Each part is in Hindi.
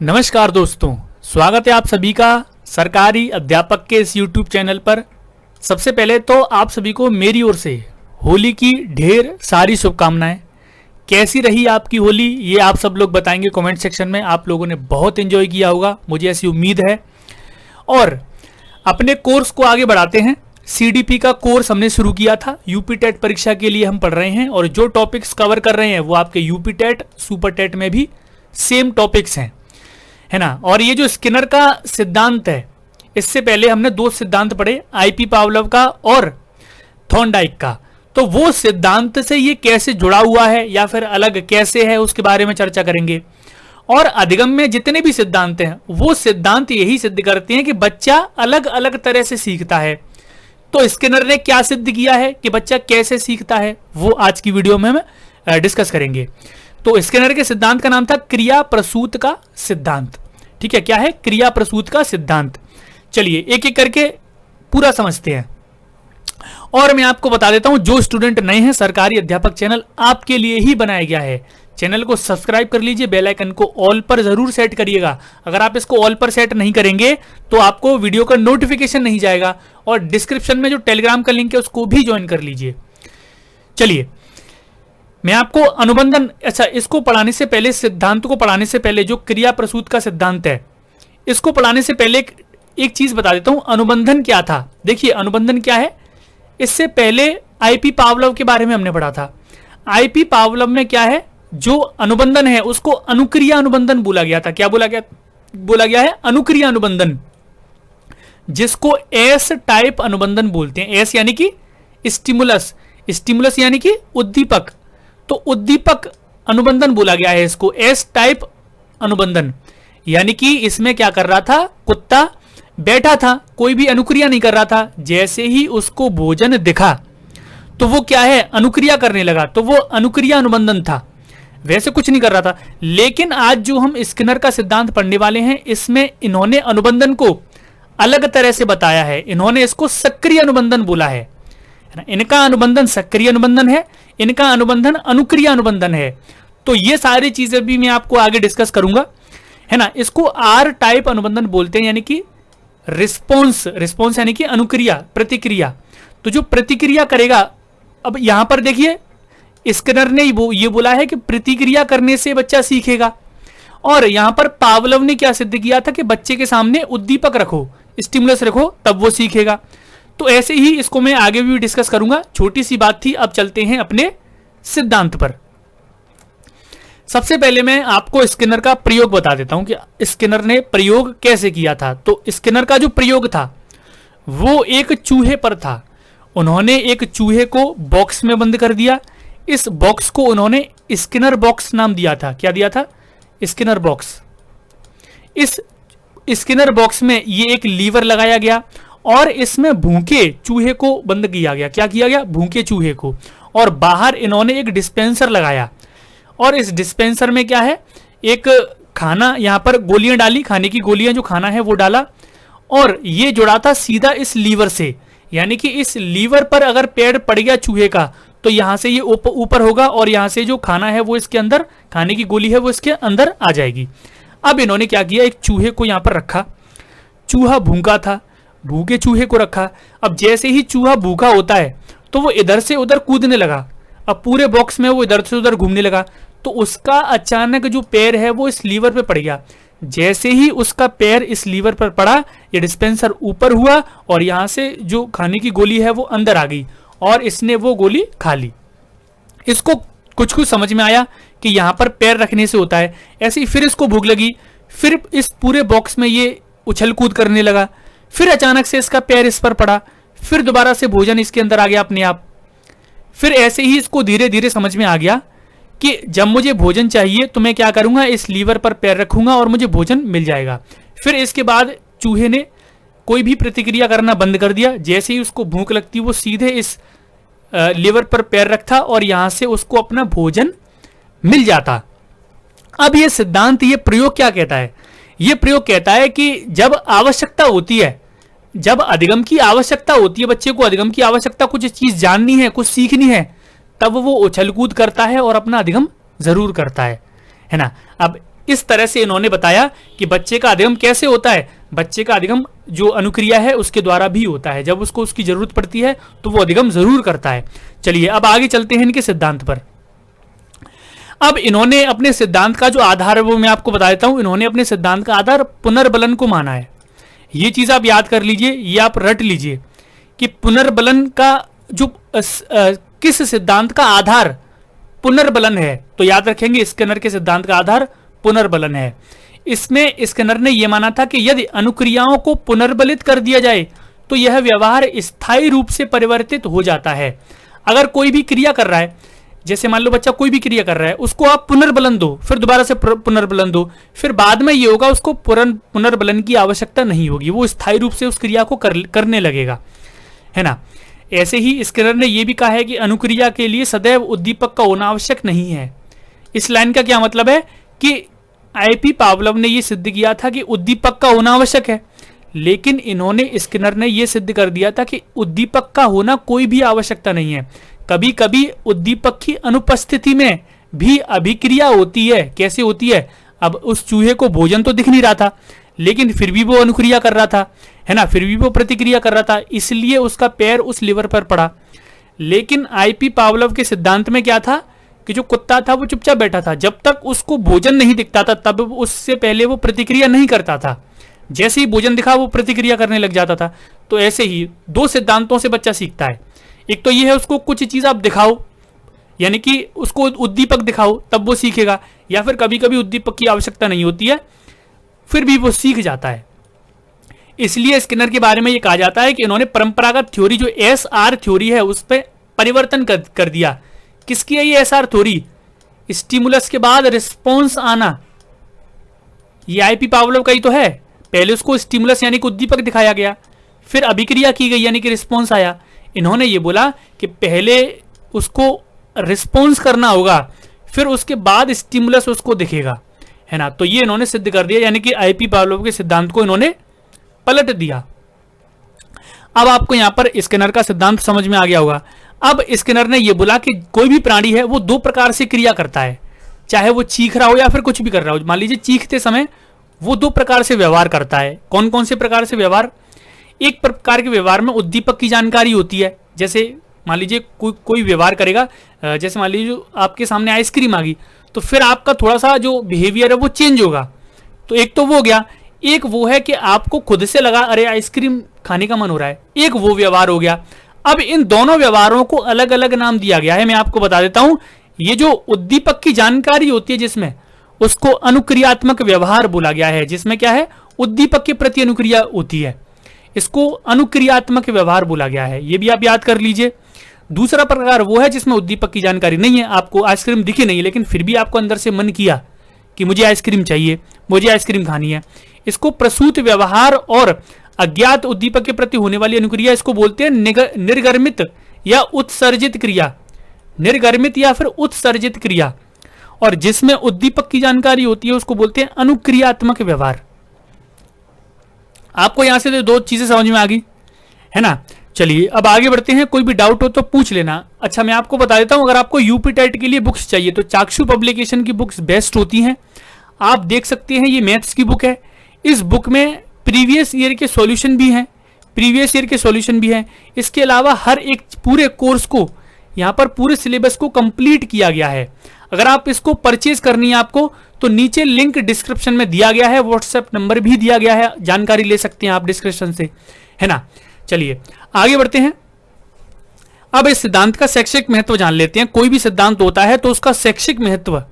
नमस्कार दोस्तों, स्वागत है आप सभी का सरकारी अध्यापक के इस YouTube चैनल पर। सबसे पहले तो आप सभी को मेरी ओर से होली की ढेर सारी शुभकामनाएं। कैसी रही आपकी होली ये आप सब लोग बताएंगे कमेंट सेक्शन में। आप लोगों ने बहुत एंजॉय किया होगा, मुझे ऐसी उम्मीद है। और अपने कोर्स को आगे बढ़ाते हैं। CDP का कोर्स हमने शुरू किया था, यूपी टेट परीक्षा के लिए हम पढ़ रहे हैं और जो टॉपिक्स कवर कर रहे हैं वो आपके यूपी टेट सुपर टेट में भी सेम टॉपिक्स हैं, है ना। और ये जो स्किनर का सिद्धांत है, इससे पहले हमने दो सिद्धांत पढ़े, आईपी पावलोव का और थॉर्नडाइक का। तो वो सिद्धांत से ये कैसे जुड़ा हुआ है या फिर अलग कैसे है उसके बारे में चर्चा करेंगे। और अधिगम में जितने भी सिद्धांत हैं वो सिद्धांत यही सिद्ध करते हैं कि बच्चा अलग अलग तरह से सीखता है। तो स्किनर ने क्या सिद्ध किया है कि बच्चा कैसे सीखता है, वो आज की वीडियो में हम डिस्कस करेंगे। तो स्किनर के सिद्धांत का नाम था क्रिया प्रसूत का सिद्धांत। ठीक है, क्या है? क्रिया प्रसूत का सिद्धांत। चलिए एक एक करके पूरा समझते हैं। और मैं आपको बता देता हूं, जो स्टूडेंट नए हैं, सरकारी अध्यापक चैनल आपके लिए ही बनाया गया है। चैनल को सब्सक्राइब कर लीजिए, बेल आइकन को ऑल पर जरूर सेट करिएगा। अगर आप इसको ऑल पर सेट नहीं करेंगे तो आपको वीडियो का नोटिफिकेशन नहीं जाएगा। और डिस्क्रिप्शन में जो टेलीग्राम का लिंक है उसको भी ज्वाइन कर लीजिए। चलिए मैं आपको अनुबंधन, अच्छा इसको पढ़ाने से पहले, सिद्धांत को पढ़ाने से पहले, जो क्रिया प्रसूत का सिद्धांत है इसको पढ़ाने से पहले एक चीज बता देता हूं। अनुबंधन क्या था? देखिए अनुबंधन क्या है। इससे पहले आईपी पावलोव के बारे में हमने पढ़ा था। आईपी पावलोव में क्या है, जो अनुबंधन है उसको अनुक्रिया अनुबंधन बोला गया था। क्या बोला गया है? अनुक्रिया अनुबंधन, जिसको एस टाइप अनुबंधन बोलते हैं। एस यानी कि स्टिमुलस, स्टिमुलस यानी कि उद्दीपक। तो उद्दीपक अनुबंधन बोला गया है इसको, एस टाइप अनुबंधन। यानी कि इसमें क्या कर रहा था, कुत्ता बैठा था, कोई भी अनुक्रिया नहीं कर रहा था। जैसे ही उसको भोजन दिखा तो वो क्या है, अनुक्रिया करने लगा। तो वो अनुक्रिया अनुबंधन था, वैसे कुछ नहीं कर रहा था। लेकिन आज जो हम स्किनर का सिद्धांत पढ़ने वाले हैं, इसमें इन्होंने अनुबंधन को अलग तरह से बताया है। इन्होंने इसको सक्रिय अनुबंधन बोला है। इनका अनुबंधन सक्रिय अनुबंधन है, इनका अनुबंधन अनुक्रिय अनुबंधन है। तो ये सारी चीजें भी मैं आपको आगे डिस्कस करूंगा, है ना। इसको आर टाइप अनुबंधन बोलते हैं, यानी कि रिस्पॉन्स, रिस्पॉन्स यानी कि अनुक्रिया, प्रतिक्रिया। तो जो प्रतिक्रिया करेगा, अब यहां पर देखिए स्किनर ने ये बोला है कि प्रतिक्रिया करने से बच्चा सीखेगा। और यहां पर पावलोव ने क्या सिद्ध किया था कि बच्चे के सामने उद्दीपक रखो, स्टिमुलस रखो, तब वो सीखेगा। तो ऐसे ही इसको मैं आगे भी डिस्कस करूंगा। छोटी सी बात थी, अब चलते हैं अपने सिद्धांत पर। सबसे पहले मैं आपको स्किनर का प्रयोग बता देता हूं कि स्किनर ने प्रयोग कैसे किया था। तो स्किनर का जो प्रयोग था वो एक चूहे पर था। उन्होंने एक चूहे को बॉक्स में बंद कर दिया। इस बॉक्स को उन्होंने स्किनर बॉक्स नाम दिया था। क्या दिया था? Skinner box. इस स्किनर बॉक्स में ये एक लीवर लगाया गया और इसमें भूखे चूहे को बंद किया गया। क्या किया गया? भूखे चूहे को। और बाहर इन्होंने एक डिस्पेंसर लगाया और इस डिस्पेंसर में क्या है, एक खाना, यहां पर गोलियां डाली, खाने की गोलियां, जो खाना है वो डाला। और ये जुड़ा था सीधा इस लीवर से, यानी कि इस लीवर पर अगर पैर पड़ गया चूहे का तो यहां से ये ऊपर होगा और यहां से जो खाना है वो इसके अंदर, खाने की गोली है वो इसके अंदर आ जाएगी। अब इन्होंने क्या किया, एक चूहे को यहां पर रखा। चूहा भूखा था, भूखे चूहे को रखा। अब जैसे ही चूहा भूखा होता है तो वो इधर से उधर कूदने लगा। अब पूरे बॉक्स में वो इधर से उधर घूमने लगा। तो उसका अचानक जो पैर है वो इस लीवर पे पड़ गया। जैसे ही उसका पैर इस लीवर पर पड़ा, ये डिस्पेंसर ऊपर हुआ और यहां से जो खाने की गोली है वो अंदर आ गई और इसने वो गोली खा ली। इसको कुछ कुछ समझ में आया कि यहां पर पैर रखने से होता है। ऐसे ही फिर इसको भूख लगी, फिर इस पूरे बॉक्स में ये उछल कूद करने लगा। फिर अचानक से इसका पैर इस पर पड़ा, फिर दोबारा से भोजन इसके अंदर आ गया अपने आप। फिर ऐसे ही इसको धीरे धीरे समझ में आ गया कि जब मुझे भोजन चाहिए तो मैं क्या करूंगा, इस लीवर पर पैर रखूंगा और मुझे भोजन मिल जाएगा। फिर इसके बाद चूहे ने कोई भी प्रतिक्रिया करना बंद कर दिया। जैसे ही उसको भूख लगती वो सीधे इस लीवर पर पैर रखता और यहां से उसको अपना भोजन मिल जाता। अब ये सिद्धांत, ये प्रयोग क्या कहता है? ये प्रयोग कहता है कि जब आवश्यकता होती है, जब अधिगम की आवश्यकता होती है, बच्चे को अधिगम की आवश्यकता, कुछ चीज जाननी है, कुछ सीखनी है, तब वो उछल कूद करता है और अपना अधिगम जरूर करता है ना। अब इस तरह से इन्होंने बताया कि बच्चे का अधिगम कैसे होता है। बच्चे का अधिगम जो अनुक्रिया है उसके द्वारा भी होता है, जब उसको उसकी जरूरत पड़ती है तो वो अधिगम जरूर करता है। चलिए अब आगे चलते हैं इनके सिद्धांत पर। अब इन्होंने अपने सिद्धांत का जो आधार है वो मैं आपको बता देता हूं। इन्होंने अपने सिद्धांत का आधार पुनर्बलन को माना है। ये चीज आप याद कर लीजिए, ये आप रट लीजिए कि पुनर्बलन का जो किस सिद्धांत का आधार पुनर्बलन है, तो याद रखेंगे स्किनर के सिद्धांत का आधार पुनर्बलन है। इसमें स्किनर ने यह माना था कि यदि अनुक्रियाओं को पुनर्बलित कर दिया जाए तो यह व्यवहार स्थायी रूप से परिवर्तित हो जाता है। अगर कोई भी क्रिया कर रहा है, जैसे मान लो बच्चा कोई भी क्रिया कर रहा है, उसको आप पुनर्बलन दो, फिर दोबारा से पुनर्बलन दो, फिर बाद में ये होगा उसको पुनर्बलन की आवश्यकता नहीं होगी, वो स्थायी रूप से उस क्रिया को करने लगेगा, है ना। ऐसे ही स्किनर ने यह भी कहा है कि अनुक्रिया के लिए सदैव उद्दीपक का होना आवश्यक नहीं है। इस लाइन का क्या मतलब है कि आईपी पावलोव ने यह सिद्ध किया था कि उद्दीपक का होना आवश्यक है, लेकिन इन्होंने स्किनर ने यह सिद्ध कर दिया था कि उद्दीपक का होना कोई भी आवश्यकता नहीं है। कभी कभी उद्दीपक की अनुपस्थिति में भी अभिक्रिया होती है। कैसे होती है? अब उस चूहे को भोजन तो दिख नहीं रहा था, लेकिन फिर भी वो अनुक्रिया कर रहा था, है ना, फिर भी वो प्रतिक्रिया कर रहा था, इसलिए उसका पैर उस लीवर पर पड़ा। लेकिन आईपी पावलोव के सिद्धांत में क्या था कि जो कुत्ता था वो चुपचाप बैठा था, जब तक उसको भोजन नहीं दिखता था तब उससे पहले वो प्रतिक्रिया नहीं करता था। जैसे ही भोजन दिखा वो प्रतिक्रिया करने लग जाता था। तो ऐसे ही दो सिद्धांतों से बच्चा सीखता है। एक तो ये है उसको कुछ चीज आप दिखाओ, यानी कि उसको उद्दीपक दिखाओ तब वो सीखेगा, या फिर कभी कभी उद्दीपक की आवश्यकता नहीं होती है फिर भी वो सीख जाता है। इसलिए स्किनर के बारे में ये कहा जाता है कि इन्होंने परंपरागत थ्योरी जो एसआर थ्योरी है उस पर परिवर्तन कर दिया। किसकी है ये एसआर थ्योरी? स्टिमुलस के बाद रिस्पॉन्स आना, ये आईपी पावलोव का ही तो है। पहले उसको स्टिमुलस यानी कि उद्दीपक दिखाया गया, फिर अभिक्रिया की गई यानी कि रिस्पॉन्स आया। इन्होंने ये बोला कि पहले उसको रिस्पॉन्स करना होगा, फिर उसके बाद स्टिमुलस उसको दिखेगा, है ना। तो ये इन्होंने सिद्ध कर दिया, यानी कि आईपी पावलोव के सिद्धांत को इन्होंने पलट दिया। अब आपको यहां पर स्किनर का सिद्धांत समझ में आ गया होगा। अब स्किनर ने यह बोला कि कोई भी प्राणी है वो दो प्रकार से क्रिया करता है, चाहे वो चीख रहा हो या फिर कुछ भी कर रहा हो। मान लीजिए चीखते समय वो दो प्रकार से व्यवहार करता है। कौन कौन से प्रकार से व्यवहार? एक प्रकार के व्यवहार में उद्दीपक की जानकारी होती है। जैसे मान लीजिए कोई व्यवहार करेगा, जैसे मान लीजिए आपके सामने आइसक्रीम आ गई, तो फिर आपका थोड़ा सा जो बिहेवियर है वो चेंज होगा। तो एक तो वो हो गया। एक वो है कि आपको खुद से लगा अरे आइसक्रीम खाने का मन हो रहा है, एक वो व्यवहार हो गया। अब इन दोनों व्यवहारों को अलग अलग नाम दिया गया है। मैं आपको बता देता हूं, ये जो उद्दीपक की जानकारी होती है जिसमें, उसको अनुक्रियात्मक व्यवहार बोला गया है। जिसमें क्या है? उद्दीपक के प्रति अनुक्रिया होती है, इसको अनुक्रियात्मक व्यवहार बोला गया है। ये भी आप याद कर लीजिए। दूसरा प्रकार वो है जिसमें उद्दीपक की जानकारी नहीं है, आपको आइसक्रीम दिखी नहीं, लेकिन फिर भी आपको अंदर से मन किया कि मुझे आइसक्रीम चाहिए, मुझे आइसक्रीम खानी है। इसको प्रसूत व्यवहार और अज्ञात उद्दीपक के प्रति होने वाली अनुक्रिया, इसको बोलते हैं निर्गर्मित या उत्सर्जित क्रिया। निर्गर्मित या फिर उत्सर्जित क्रिया। और जिसमें उद्दीपक की जानकारी होती है उसको बोलते हैं अनुक्रियात्मक व्यवहार। आपको यहां से दो चीजें समझ में आ गई, है ना। चलिए अब आगे बढ़ते हैं। कोई भी डाउट हो तो पूछ लेना। अच्छा, मैं आपको बता देता हूं, अगर आपको यूपी टेट के लिए बुक्स चाहिए तो चाक्षु पब्लिकेशन की बुक्स बेस्ट होती हैं। आप देख सकते हैं, ये मैथ्स की बुक है। इस बुक में प्रीवियस ईयर के सॉल्यूशन भी हैं, इसके अलावा हर एक पूरे कोर्स को, यहाँ पर पूरे सिलेबस को कंप्लीट किया गया है। अगर आप इसको परचेज करनी है आपको, तो नीचे लिंक डिस्क्रिप्शन में दिया गया है, व्हाट्सएप नंबर भी दिया गया है, जानकारी ले सकते हैं आप डिस्क्रिप्शन से, है ना। चलिए आगे बढ़ते हैं। अब इस सिद्धांत का शैक्षिक महत्व जान लेते हैं। कोई भी सिद्धांत होता है तो उसका शैक्षिक महत्व,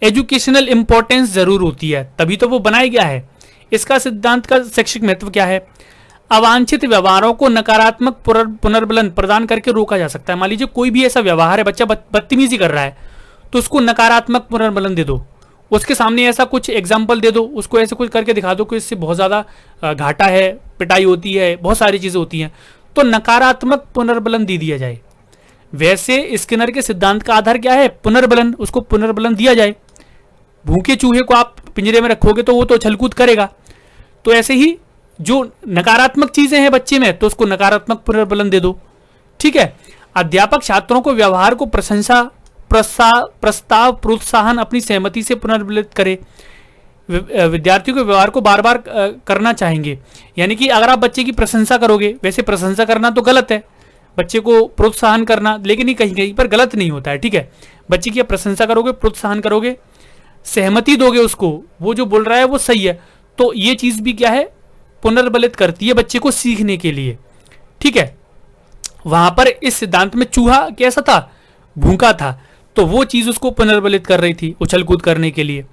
एजुकेशनल इंपॉर्टेंस जरूर होती है, तभी तो वो बनाया गया है। इसका सिद्धांत का शैक्षिक महत्व क्या है? अवांछित व्यवहारों को नकारात्मक पुनर्बलन प्रदान करके रोका जा सकता है। मान लीजिए कोई भी ऐसा व्यवहार है, बच्चा बदतमीजी कर रहा है, तो उसको नकारात्मक पुनर्बलन दे दो। उसके सामने ऐसा कुछ एग्जाम्पल दे दो, उसको ऐसे कुछ करके दिखा दो कि इससे बहुत ज़्यादा घाटा है, पिटाई होती है, बहुत सारी चीज़ें होती हैं, तो नकारात्मक पुनर्बलन दे दिया जाए। वैसे स्किनर के सिद्धांत का आधार क्या है? पुनर्बलन। उसको पुनर्बलन दिया जाए। भूखे चूहे को आप पिंजरे में रखोगे तो वो तो छलकूद करेगा। तो ऐसे ही जो नकारात्मक चीजें हैं बच्चे में, तो उसको नकारात्मक पुनर्बलन दे दो, ठीक है। अध्यापक छात्रों को व्यवहार को प्रशंसा, प्रस्ताव, प्रोत्साहन अपनी सहमति से पुनर्बलित करे। विद्यार्थियों के व्यवहार को बार बार करना चाहेंगे। यानी कि अगर आप बच्चे की प्रशंसा करोगे, वैसे प्रशंसा करना तो गलत है, बच्चे को प्रोत्साहन करना, लेकिन ये कहीं कहीं पर गलत नहीं होता है, ठीक है। बच्चे की प्रशंसा करोगे, प्रोत्साहन करोगे, सहमति दोगे उसको, वो जो बोल रहा है वो सही है, तो ये चीज भी क्या है, पुनर्बलित करती है बच्चे को सीखने के लिए, ठीक है। वहां पर इस सिद्धांत में चूहा कैसा था, भूखा था, तो वो चीज उसको पुनर्बलित कर रही थी उछल कूद करने के लिए।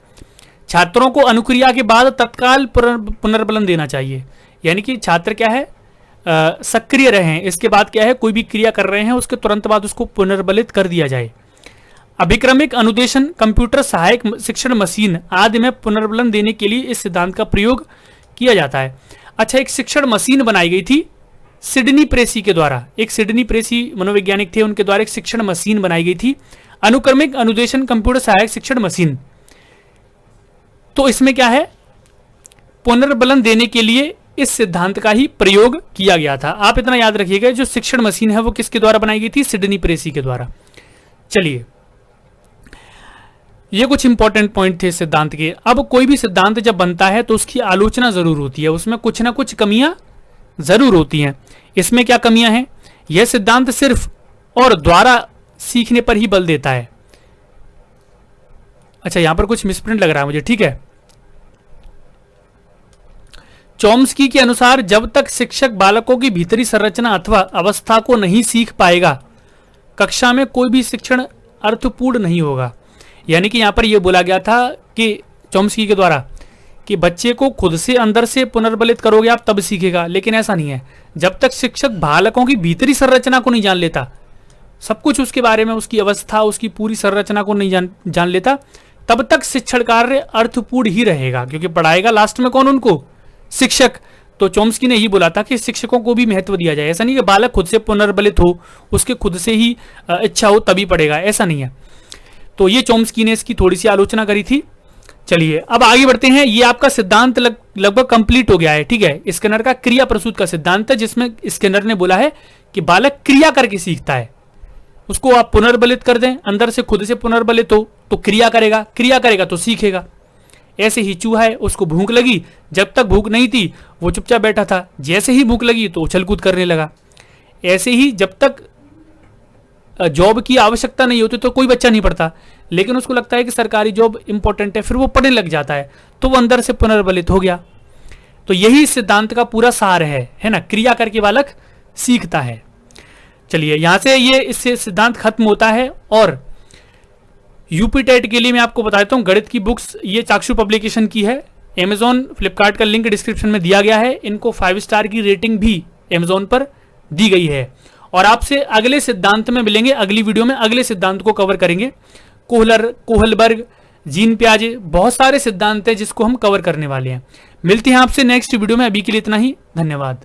छात्रों को अनुक्रिया के बाद तत्काल पुनर्बलन देना चाहिए, यानी कि छात्र क्या है, सक्रिय रहे, इसके बाद क्या है, कोई भी क्रिया कर रहे हैं उसके तुरंत बाद उसको पुनर्बलित कर दिया जाए। अभिक्रमिक अनुदेशन, कंप्यूटर सहायक शिक्षण मशीन आदि में पुनर्बलन देने के लिए इस सिद्धांत का प्रयोग किया जाता है। अच्छा, एक शिक्षण मशीन बनाई गई थी सिडनी प्रेसी के द्वारा, एक सिडनी प्रेसी मनोवैज्ञानिक थे, उनके द्वारा एक शिक्षण मशीन बनाई गई थी, अनुक्रमिक अनुदेशन कंप्यूटर सहायक शिक्षण मशीन। तो इसमें क्या है, पुनर्बलन देने के लिए इस सिद्धांत का ही प्रयोग किया गया था। आप इतना याद रखिएगा, जो शिक्षण मशीन है वो किसके द्वारा बनाई गई थी, सिडनी प्रेसी के द्वारा। चलिए, ये कुछ इंपॉर्टेंट पॉइंट थे सिद्धांत के। अब कोई भी सिद्धांत जब बनता है तो उसकी आलोचना जरूर होती है, उसमें कुछ ना कुछ कमियां जरूर होती हैं। इसमें क्या कमियां हैं, यह सिद्धांत सिर्फ और द्वारा सीखने पर ही बल देता है। अच्छा, यहां पर कुछ मिसप्रिंट लग रहा है मुझे, ठीक है। चॉम्स्की के अनुसार जब तक शिक्षक बालकों की भीतरी संरचना अथवा अवस्था को नहीं सीख पाएगा, कक्षा में कोई भी शिक्षण अर्थपूर्ण नहीं होगा। यानी कि यहां पर यह बोला गया था कि चॉम्स्की के द्वारा कि बच्चे को खुद से अंदर से पुनर्बलित करोगे आप तब सीखेगा, लेकिन ऐसा नहीं है। जब तक शिक्षक बालकों की भीतरी संरचना को नहीं जान लेता, सब कुछ उसके बारे में, उसकी अवस्था, उसकी पूरी संरचना को नहीं जान लेता, तब तक शिक्षण कार्य अर्थपूर्ण ही रहेगा, क्योंकि पढ़ाएगा लास्ट में कौन, उनको, शिक्षक। तो चॉम्स्की ने ही बोला था कि शिक्षकों को भी महत्व दिया जाए। ऐसा नहीं कि बालक खुद से पुनर्बलित हो, उसके खुद से ही इच्छा हो तभी पढ़ेगा, ऐसा नहीं है। तो ये चॉम्स्की ने इसकी थोड़ी सी आलोचना करी थी। चलिए अब आगे बढ़ते हैं। ये आपका सिद्धांत लगभग कंप्लीट हो गया है, ठीक है। स्किनर का क्रिया प्रसूत का सिद्धांत है, जिसमें स्किनर ने बोला है कि बालक क्रिया करके सीखता है। उसको आप पुनर्बलित कर दें, अंदर से खुद से पुनर्बलित हो तो क्रिया करेगा तो सीखेगा। ऐसे ही चूहा है, उसको भूख लगी, जब तक भूख नहीं थी वो चुपचाप बैठा था, जैसे ही भूख लगी तो उछल कूद करने लगा। ऐसे ही जब तक जॉब की आवश्यकता नहीं होती तो कोई बच्चा नहीं पढ़ता, लेकिन उसको लगता है कि सरकारी जॉब इंपॉर्टेंट है, फिर वो पढ़ने लग जाता है, तो वो अंदर से पुनर्बलित हो गया। तो यही सिद्धांत का पूरा सार है ना, क्रिया करके बालक सीखता है। चलिए यहां से ये इससे सिद्धांत खत्म होता है। और यूपी टेट के लिए मैं आपको बताता हूं, गणित की बुक्स ये चाक्षु पब्लिकेशन की है, अमेजॉन फ्लिपकार्ट का लिंक डिस्क्रिप्शन में दिया गया है। इनको 5 स्टार की रेटिंग भी अमेजॉन पर दी गई है। और आपसे अगले सिद्धांत में मिलेंगे, अगली वीडियो में अगले सिद्धांत को कवर करेंगे। कोहलबर्ग, जीन पियाजे, बहुत सारे सिद्धांत हैं जिसको हम कवर करने वाले हैं। मिलते हैं आपसे नेक्स्ट वीडियो में, अभी के लिए इतना ही, धन्यवाद।